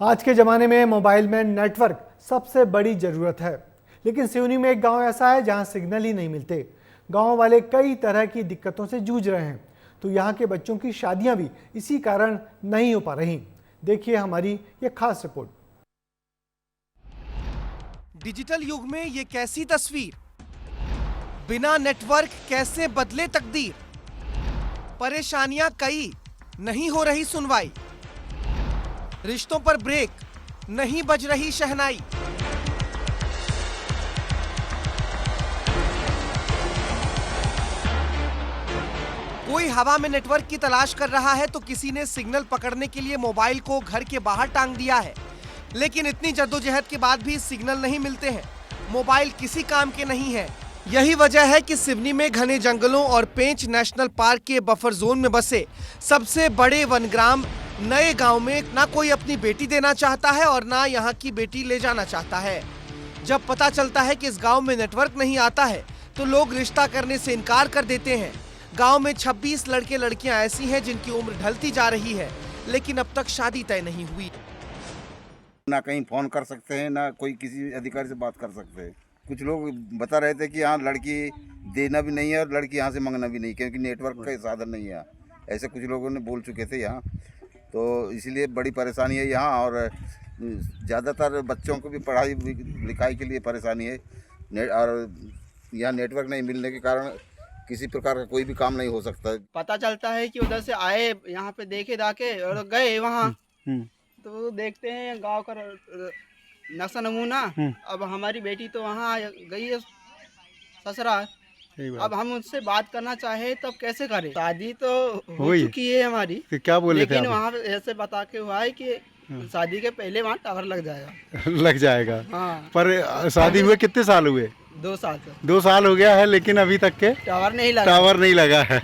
आज के ज़माने में मोबाइल में नेटवर्क सबसे बड़ी ज़रूरत है, लेकिन सिवनी में एक गांव ऐसा है जहां सिग्नल ही नहीं मिलते। गांव वाले कई तरह की दिक्कतों से जूझ रहे हैं, तो यहां के बच्चों की शादियां भी इसी कारण नहीं हो पा रही। देखिए हमारी ये खास रिपोर्ट। डिजिटल युग में ये कैसी तस्वीर, बिना नेटवर्क कैसे बदले तकदीर। परेशानियां कई, नहीं हो रही सुनवाई, रिश्तों पर ब्रेक, नहीं बज रही शहनाई। कोई हवा में नेटवर्क की तलाश कर रहा है तो किसी ने सिग्नल पकड़ने के लिए मोबाइल को घर के बाहर टांग दिया है, लेकिन इतनी जद्दोजहद के बाद भी सिग्नल नहीं मिलते हैं। मोबाइल किसी काम के नहीं है। यही वजह है कि सिवनी में घने जंगलों और पेंच नेशनल पार्क के बफर जोन में बसे सबसे बड़े वनग्राम नए गांव में ना कोई अपनी बेटी देना चाहता है और ना यहाँ की बेटी ले जाना चाहता है। जब पता चलता है कि इस गांव में नेटवर्क नहीं आता है तो लोग रिश्ता करने से इनकार कर देते हैं। गांव में 26 लड़के लड़कियां ऐसी हैं जिनकी उम्र ढलती जा रही है, लेकिन अब तक शादी तय नहीं हुई। ना कहीं फोन कर सकते हैं, ना कोई किसी अधिकारी से बात कर सकते हैं। कुछ लोग बता रहे थे कि यहाँ लड़की देना भी नहीं है और लड़की यहाँ से मंगना भी नहीं, क्योंकि नेटवर्क का साधन नहीं है। ऐसे कुछ लोगों ने बोल चुके थे यहाँ, तो इसलिए बड़ी परेशानी है यहाँ। और ज़्यादातर बच्चों को भी पढ़ाई लिखाई के लिए परेशानी है, और यहाँ नेटवर्क नहीं मिलने के कारण किसी प्रकार का कोई भी काम नहीं हो सकता। पता चलता है कि उधर से आए, यहाँ पे देखे दाके और गए वहाँ, तो देखते हैं गांव का नक्शा नमूना। अब हमारी बेटी तो वहाँ गई है ससुराल, अब हम उनसे बात करना चाहे तब कैसे करें? शादी तो हो चुकी है हमारी, क्या बोले लेकिन वहाँ ऐसे बता के हुआ है कि शादी के पहले वहाँ टावर लग जाएगा। लग जाएगा। हाँ। पर शादी हुए कितने साल हुए? 2 साल से। 2 साल हो गया है, लेकिन अभी तक के टावर नहीं लगा है।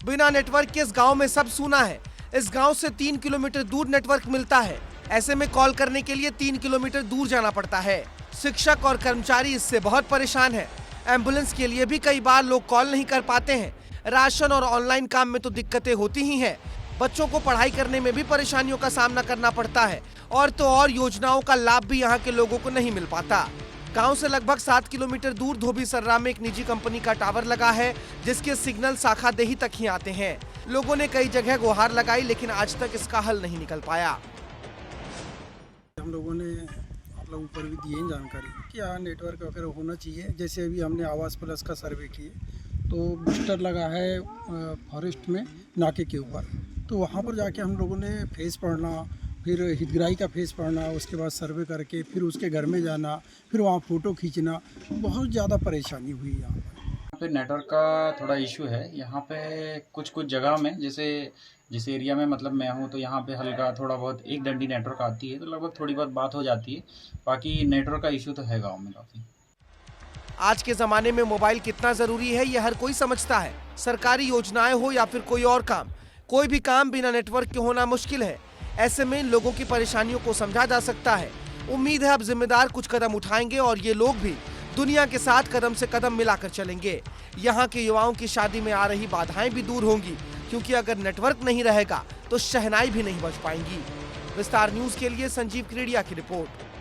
बिना नेटवर्क के इस गांव में सब सूना है। इस गांव से 3 किलोमीटर दूर नेटवर्क मिलता है, ऐसे में कॉल करने के लिए 3 किलोमीटर दूर जाना पड़ता है। शिक्षक और कर्मचारी इससे बहुत परेशान है। एम्बुलेंस के लिए भी कई बार लोग कॉल नहीं कर पाते हैं। राशन और ऑनलाइन काम में तो दिक्कतें होती ही हैं। बच्चों को पढ़ाई करने में भी परेशानियों का सामना करना पड़ता है, और तो और योजनाओं का लाभ भी यहाँ के लोगों को नहीं मिल पाता। गांव से लगभग 7 किलोमीटर दूर धोबी सर्रा में एक निजी कंपनी का टावर लगा है, जिसके सिग्नल शाखा देही तक ही आते हैं। लोगों ने कई जगह गुहार लगाई, लेकिन आज तक इसका हल नहीं निकल पाया। हम लोगों ने आप लोगों पर भी दिए जानकारी कि यहाँ नेटवर्क वगैरह होना चाहिए। जैसे अभी हमने आवास प्लस का सर्वे किए तो बूस्टर लगा है फॉरेस्ट में नाके के ऊपर, तो वहाँ पर जाके हम लोगों ने फेस पढ़ना, फिर हितग्राही का फेस पढ़ना, उसके बाद सर्वे करके फिर उसके घर में जाना, फिर वहाँ फ़ोटो खींचना, बहुत ज़्यादा परेशानी हुई यहाँ पर। यहाँ पे नेटवर्क का थोड़ा इशू है। यहाँ पे कुछ जगह में, जैसे जिस एरिया में मतलब मैं हूँ, तो यहाँ पे हल्का थोड़ा बहुत एक डंडी नेटवर्क आती है, तो लगभग थोड़ी बहुत बात हो जाती है। बाकी नेटवर्क का इशू तो है गाँव में काफ़ी। आज के ज़माने में मोबाइल कितना ज़रूरी है ये हर कोई समझता है। सरकारी योजनाएं हो या फिर कोई और काम, कोई भी काम बिना नेटवर्क के होना मुश्किल है। ऐसे में इन लोगों की परेशानियों को समझा जा सकता है। उम्मीद है अब जिम्मेदार कुछ कदम उठाएंगे और ये लोग भी दुनिया के साथ कदम से कदम मिलाकर चलेंगे। यहाँ के युवाओं की शादी में आ रही बाधाएं भी दूर होंगी, क्योंकि अगर नेटवर्क नहीं रहेगा तो शहनाई भी नहीं बज पाएंगी। विस्तार न्यूज के लिए संजीव क्रेडिया की रिपोर्ट।